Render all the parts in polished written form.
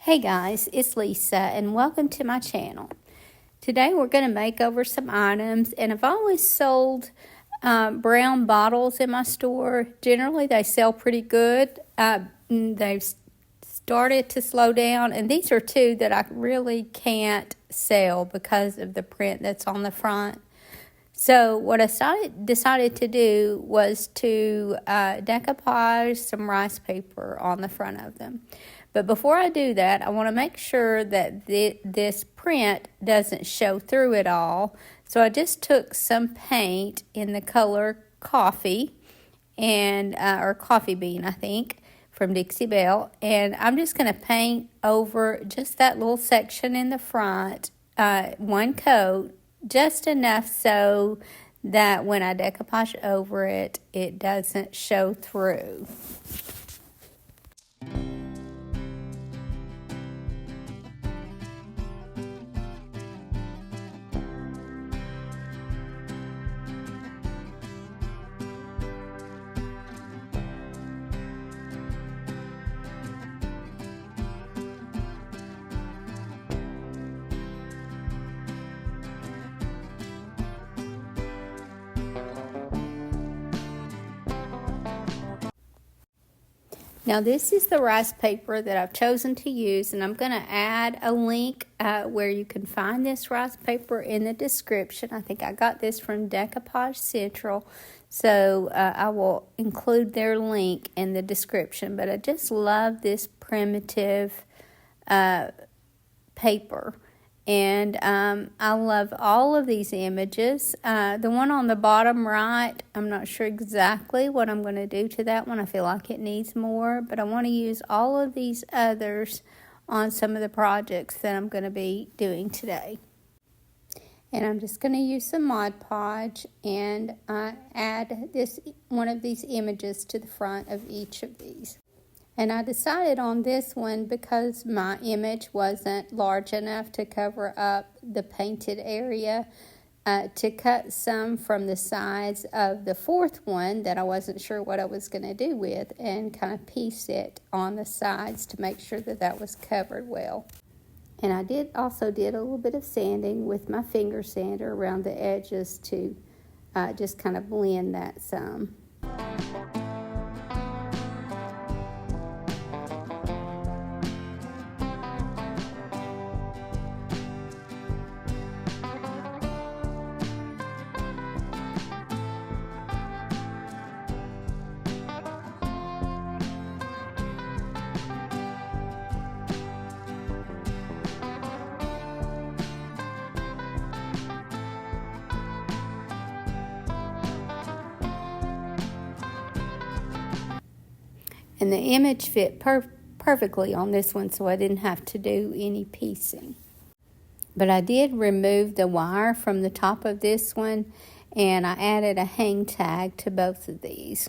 Hey guys, it's Lisa and welcome to my channel. Today we're going to make over some items, and I've always sold brown bottles in my store. Generally they sell pretty good. They've started to slow down, and these are two that I really can't sell because of the print that's on the front. So what I decided to do was to decoupage some rice paper on the front of them. But before I do that, I want to make sure that this print doesn't show through it all. So I just took some paint in the color coffee, and or coffee bean, I think, from Dixie Belle. And I'm just going to paint over just that little section in the front, one coat, just enough so that when I decoupage over it, it doesn't show through. Now this is the rice paper that I've chosen to use, and I'm going to add a link where you can find this rice paper in the description. I think I got this from Decoupage Central, so I will include their link in the description. But I just love this primitive paper. And I love all of these images. The one on the bottom right, I'm not sure exactly what I'm going to do to that one. I feel like it needs more, but I want to use all of these others on some of the projects that I'm going to be doing today. And I'm just going to use some Mod Podge and add one of these images to the front of each of these. And I decided on this one because my image wasn't large enough to cover up the painted area, to cut some from the sides of the fourth one that I wasn't sure what I was going to do with, and kind of piece it on the sides to make sure that that was covered well. And I also did a little bit of sanding with my finger sander around the edges to just kind of blend that some. And the image fit perfectly on this one, so I didn't have to do any piecing. But I did remove the wire from the top of this one, and I added a hang tag to both of these.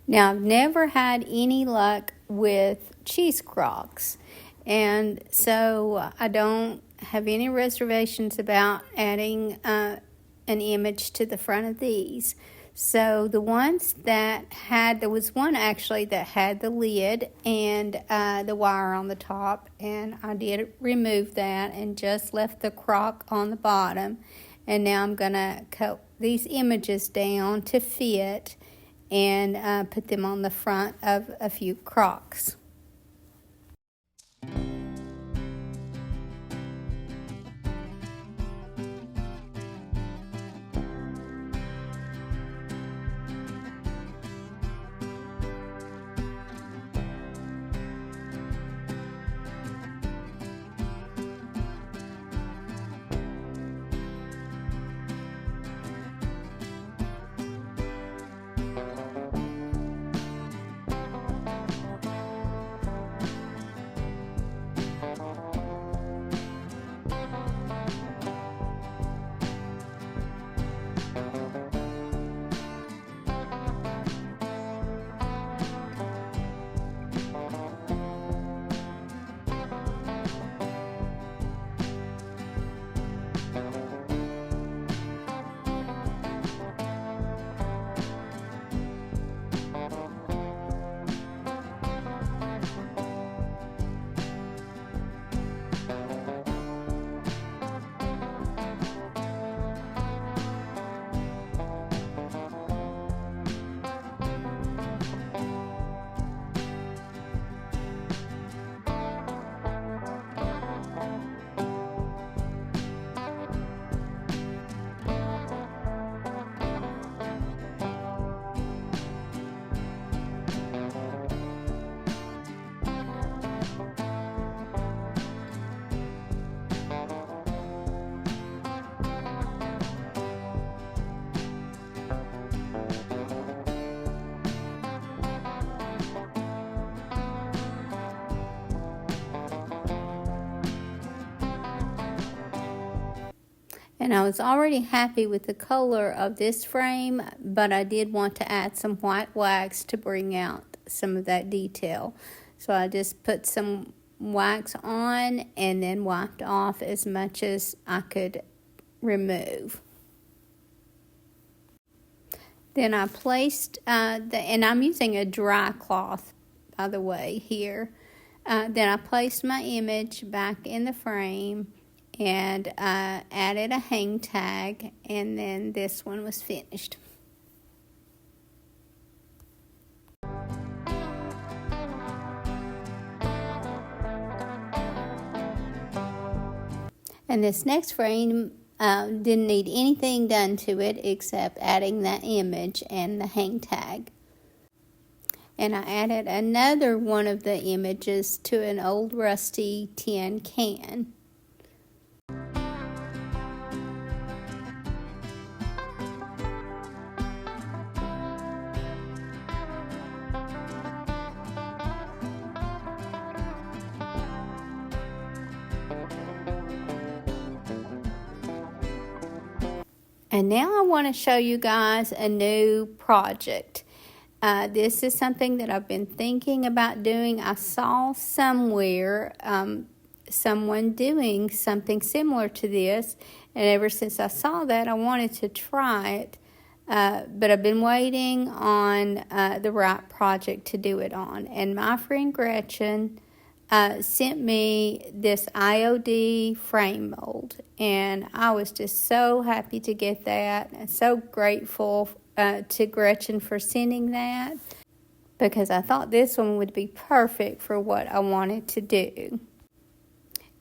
Now, I've never had any luck with cheese crocs, and so I don't have any reservations about adding an image to the front of these. So the ones that there was one actually that had the lid and the wire on the top, and I did remove that and just left the crock on the bottom. And now I'm going to cut these images down to fit and put them on the front of a few crocks. And I was already happy with the color of this frame, but I did want to add some white wax to bring out some of that detail. So I just put some wax on and then wiped off as much as I could remove. Then I placed, and I'm using a dry cloth, by the way, here. Then I placed my image back in the frame and added a hang tag, and then this one was finished. And this next frame didn't need anything done to it except adding that image and the hang tag. And I added another one of the images to an old rusty tin can. And now I want to show you guys a new project. This is something that I've been thinking about doing. I saw somewhere someone doing something similar to this, and ever since I saw that, I wanted to try it. But I've been waiting on the right project to do it on. And my friend Gretchen sent me this IOD frame mold, and I was just so happy to get that and so grateful to Gretchen for sending that, because I thought this one would be perfect for what I wanted to do.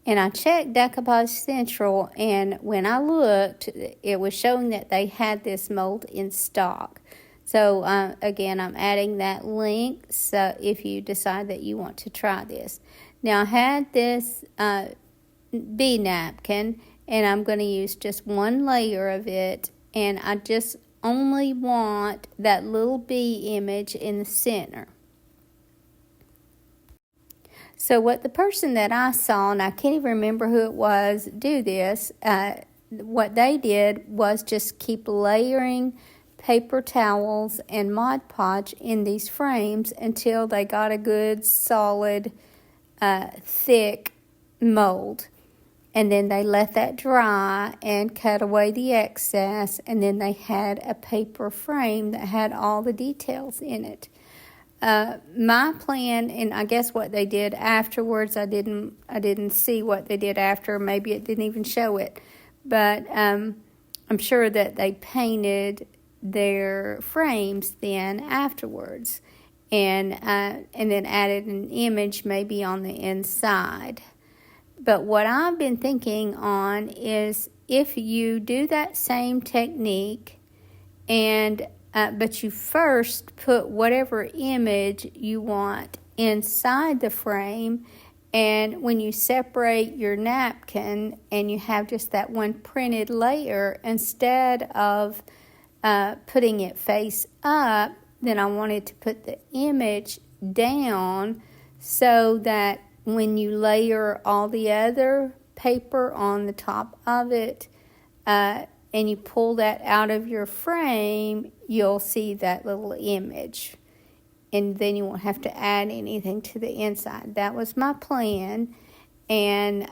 And I checked Decoupage Central, and when I looked, it was showing that they had this mold in stock. So again, I'm adding that link so if you decide that you want to try this. Now I had this bee napkin, and I'm going to use just one layer of it, and I just only want that little bee image in the center. So what the person that I saw, and I can't even remember who it was, do this, what they did was just keep layering paper towels and Mod Podge in these frames until they got a good solid thick mold. And then they let that dry and cut away the excess, and then they had a paper frame that had all the details in it. My plan, and I guess what they did afterwards, I didn't see what they did after. Maybe it didn't even show it, but I'm sure that they painted their frames then afterwards, and then added an image maybe on the inside. But what I've been thinking on is if you do that same technique, and but you first put whatever image you want inside the frame, and when you separate your napkin and you have just that one printed layer, instead of putting it face up, then I wanted to put the image down so that when you layer all the other paper on the top of it, and you pull that out of your frame, you'll see that little image. And then you won't have to add anything to the inside. That was my plan. And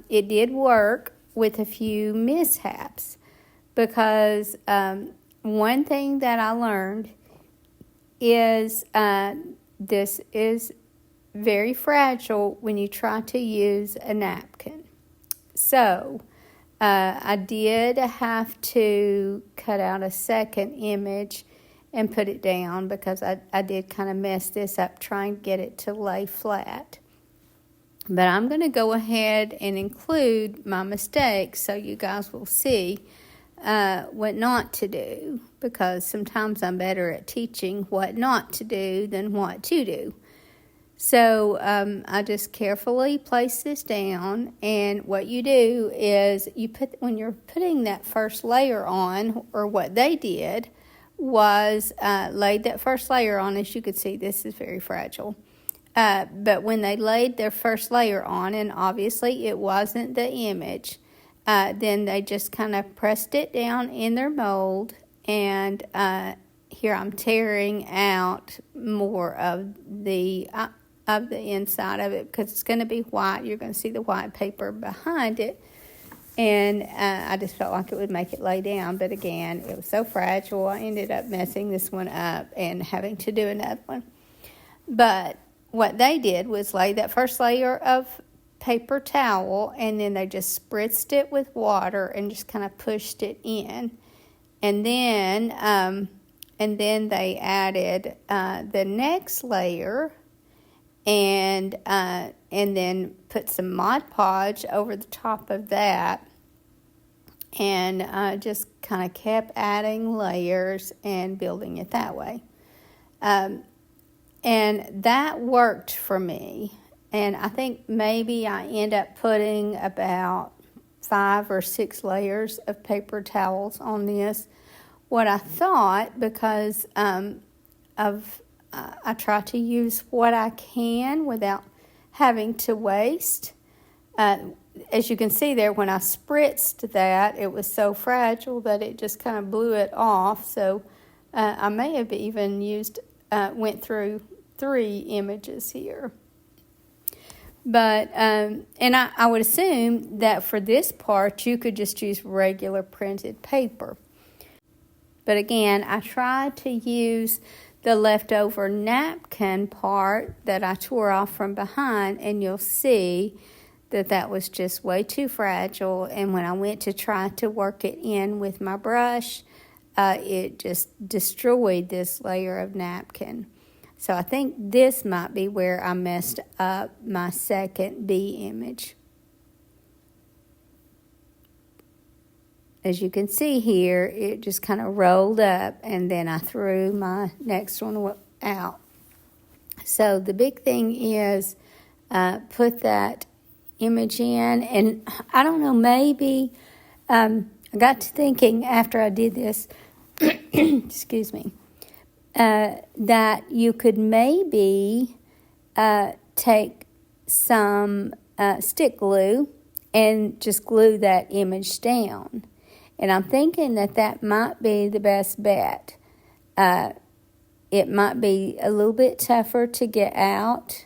it did work with a few mishaps. Because one thing that I learned is this is very fragile when you try to use a napkin. So I did have to cut out a second image and put it down because I did kind of mess this up trying to get it to lay flat. But I'm going to go ahead and include my mistakes so you guys will see what not to do, because sometimes I'm better at teaching what not to do than what to do. So I just carefully place this down, and what you do is when you're putting that first layer on, or what they did was laid that first layer on. As you can see, this is very fragile. But when they laid their first layer on, and obviously it wasn't the image, then they just kind of pressed it down in their mold, and here I'm tearing out more of the inside of it because it's going to be white. You're going to see the white paper behind it, and I just felt like it would make it lay down. But again, it was so fragile, I ended up messing this one up and having to do another one. But what they did was lay that first layer of paper towel, and then they just spritzed it with water and just kind of pushed it in, and then they added the next layer, and then put some Mod Podge over the top of that, and just kind of kept adding layers and building it that way, and that worked for me. And I think maybe I end up putting about 5 or 6 layers of paper towels on this. What I thought, because I try to use what I can without having to waste. As you can see there, when I spritzed that, it was so fragile that it just kind of blew it off. So I may have even went through 3 images here. But, and I would assume that for this part, you could just use regular printed paper. But again, I tried to use the leftover napkin part that I tore off from behind, and you'll see that was just way too fragile. And when I went to try to work it in with my brush, it just destroyed this layer of napkin. So I think this might be where I messed up my second bee image. As you can see here, it just kind of rolled up, and then I threw my next one out. So the big thing is put that image in, and I don't know, maybe I got to thinking after I did this, excuse me, that you could maybe take some stick glue and just glue that image down. And I'm thinking that might be the best bet. It might be a little bit tougher to get out,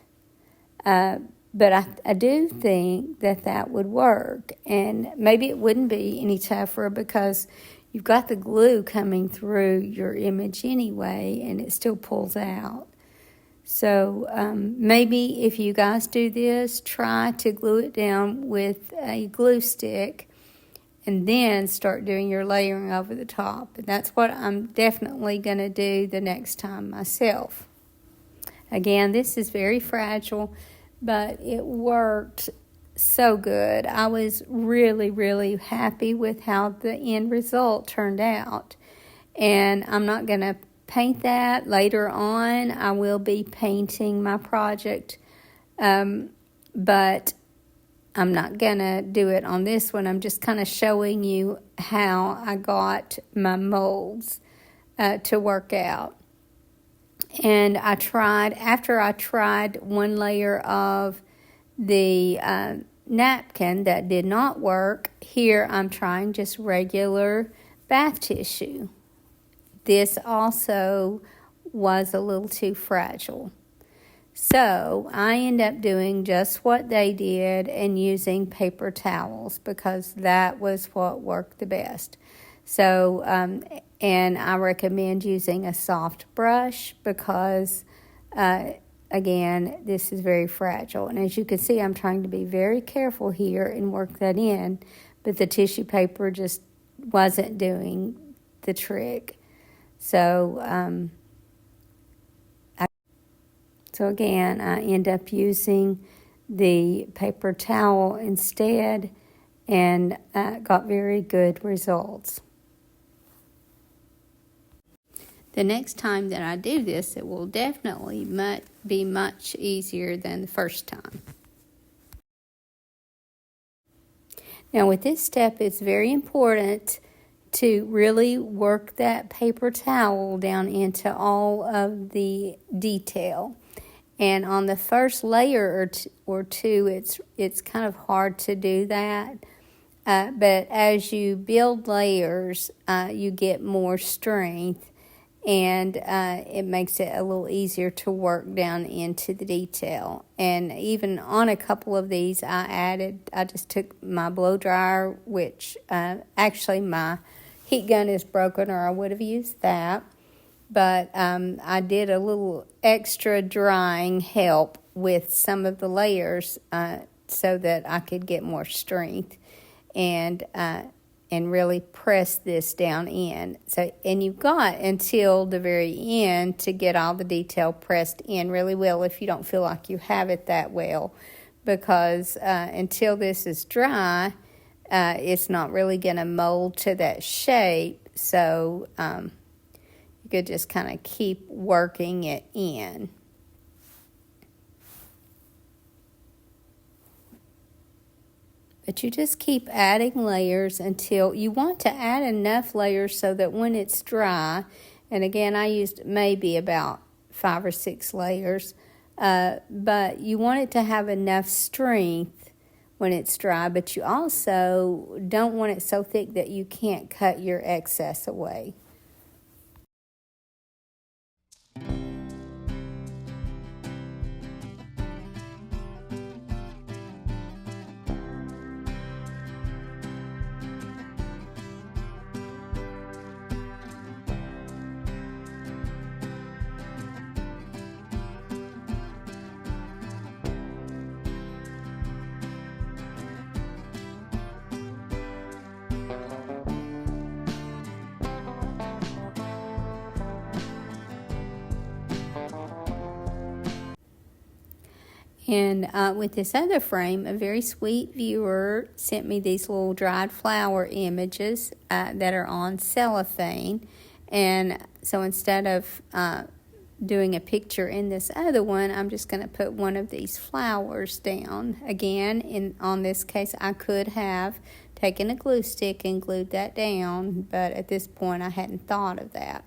but I do think that would work. And maybe it wouldn't be any tougher because you've got the glue coming through your image anyway, and it still pulls out. So maybe if you guys do this, try to glue it down with a glue stick and then start doing your layering over the top. And that's what I'm definitely going to do the next time myself. Again, this is very fragile, but it worked so good. I was really, really happy with how the end result turned out. And I'm not going to paint that later on. I will be painting my project, but I'm not going to do it on this one. I'm just kind of showing you how I got my molds to work out. And after I tried one layer of the napkin that did not work, here I'm trying just regular bath tissue. This also was a little too fragile. So I end up doing just what they did and using paper towels because that was what worked the best. So, and I recommend using a soft brush because, again, this is very fragile. And as you can see, I'm trying to be very careful here and work that in, but the tissue paper just wasn't doing the trick. So, So again, I end up using the paper towel instead and got very good results. The next time that I do this, it will definitely be much easier than the first time. Now with this step, it's very important to really work that paper towel down into all of the detail. And on the first layer or two, it's kind of hard to do that. But as you build layers, you get more strength, and it makes it a little easier to work down into the detail. And even on a couple of these, I just took my blow dryer, which actually my heat gun is broken, or I would have used that. But I did a little extra drying help with some of the layers so that I could get more strength and really press this down in. And you've got until the very end to get all the detail pressed in really well if you don't feel like you have it that well, because until this is dry, it's not really going to mold to that shape. So you could just kind of keep working it in. But you just keep adding layers until you want to add enough layers so that when it's dry, and again, I used maybe about 5 or 6 layers, but you want it to have enough strength when it's dry, but you also don't want it so thick that you can't cut your excess away. And with this other frame, a very sweet viewer sent me these little dried flower images that are on cellophane. And so instead of doing a picture in this other one, I'm just going to put one of these flowers down. Again, on this case, I could have taken a glue stick and glued that down, but at this point, I hadn't thought of that.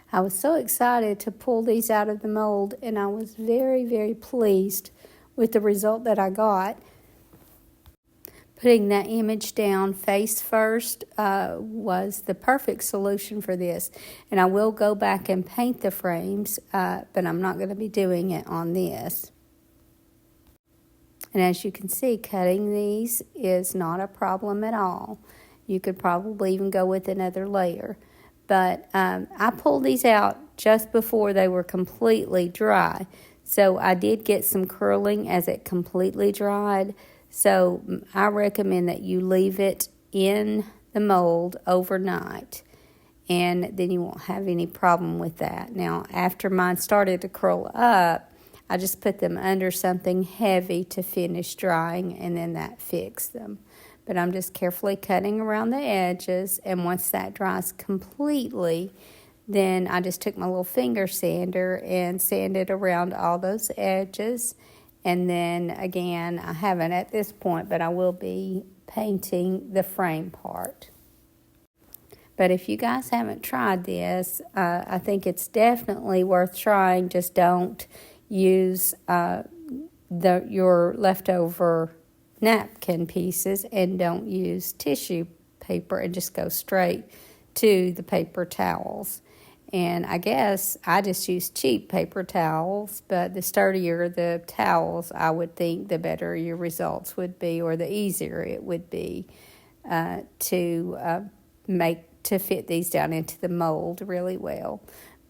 I was so excited to pull these out of the mold, and I was very, very pleased with the result that I got. Putting that image down face first was the perfect solution for this. And I will go back and paint the frames, but I'm not going to be doing it on this. And as you can see, cutting these is not a problem at all. You could probably even go with another layer. But I pulled these out just before they were completely dry. So I did get some curling as it completely dried. So I recommend that you leave it in the mold overnight, and then you won't have any problem with that. Now, after mine started to curl up, I just put them under something heavy to finish drying, and then that fixed them. But I'm just carefully cutting around the edges, and once that dries completely, then I just took my little finger sander and sanded around all those edges, And then again, I haven't at this point, but I will be painting the frame part. But if you guys haven't tried this, I think it's definitely worth trying. Just don't use your leftover napkin pieces, and don't use tissue paper, and just go straight to the paper towels. And I guess I just use cheap paper towels, but the sturdier the towels, I would think the better your results would be, or the easier it would be to fit these down into the mold really well.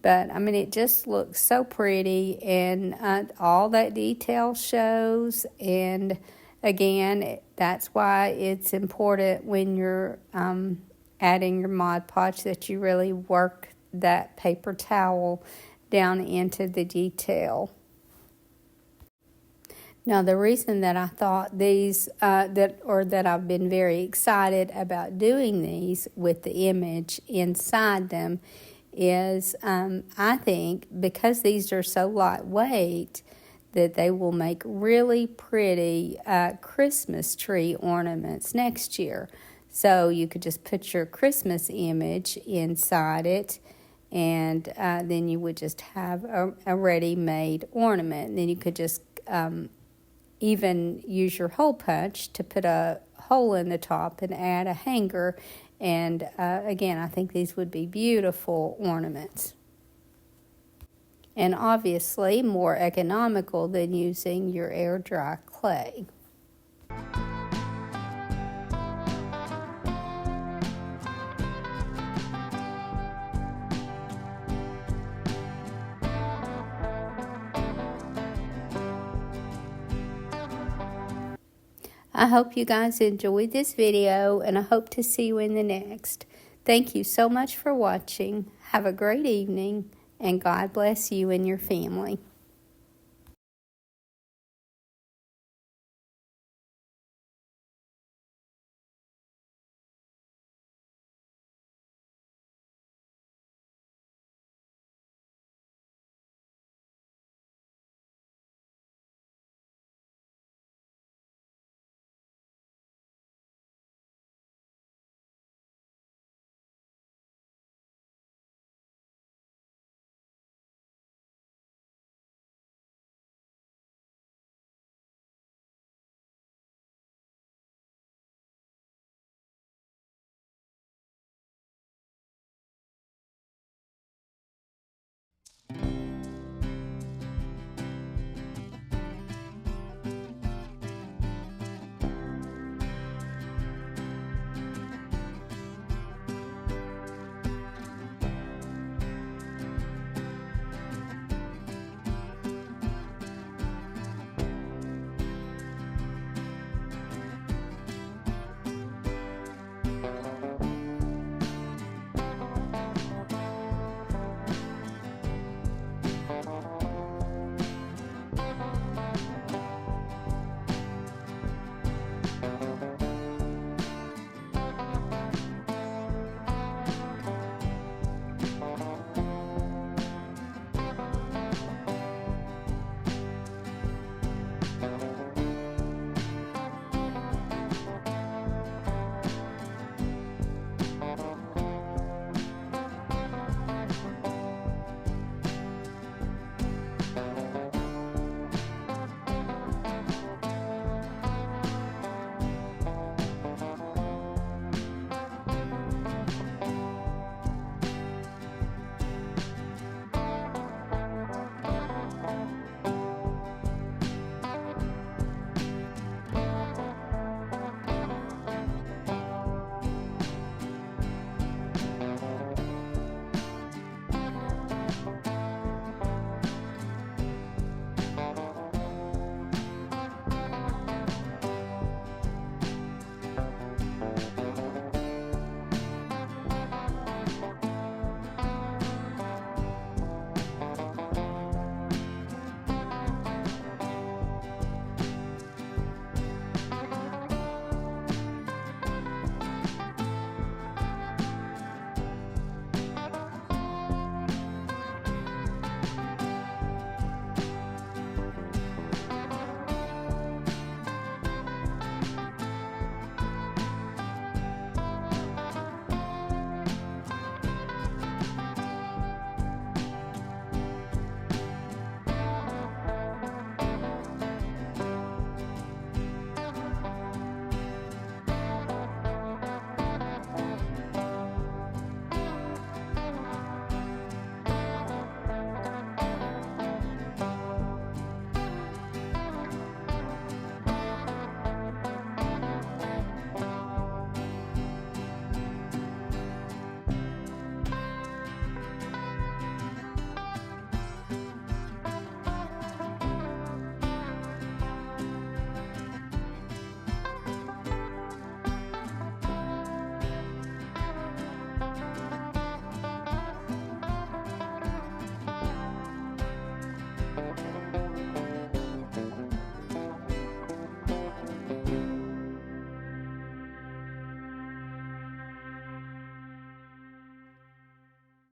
But I mean, it just looks so pretty, and all that detail shows. And again, that's why it's important when you're adding your Mod Podge that you really work that paper towel down into the detail. Now, the reason that I thought these, that I've been very excited about doing these with the image inside them is I think because these are so lightweight that they will make really pretty Christmas tree ornaments next year. So you could just put your Christmas image inside it, and then you would just have a ready-made ornament. And then you could just even use your hole punch to put a hole in the top and add a hanger. And again, I think these would be beautiful ornaments. And obviously more economical than using your air dry clay. I hope you guys enjoyed this video, and I hope to see you in the next. Thank you so much for watching. Have a great evening, and God bless you and your family.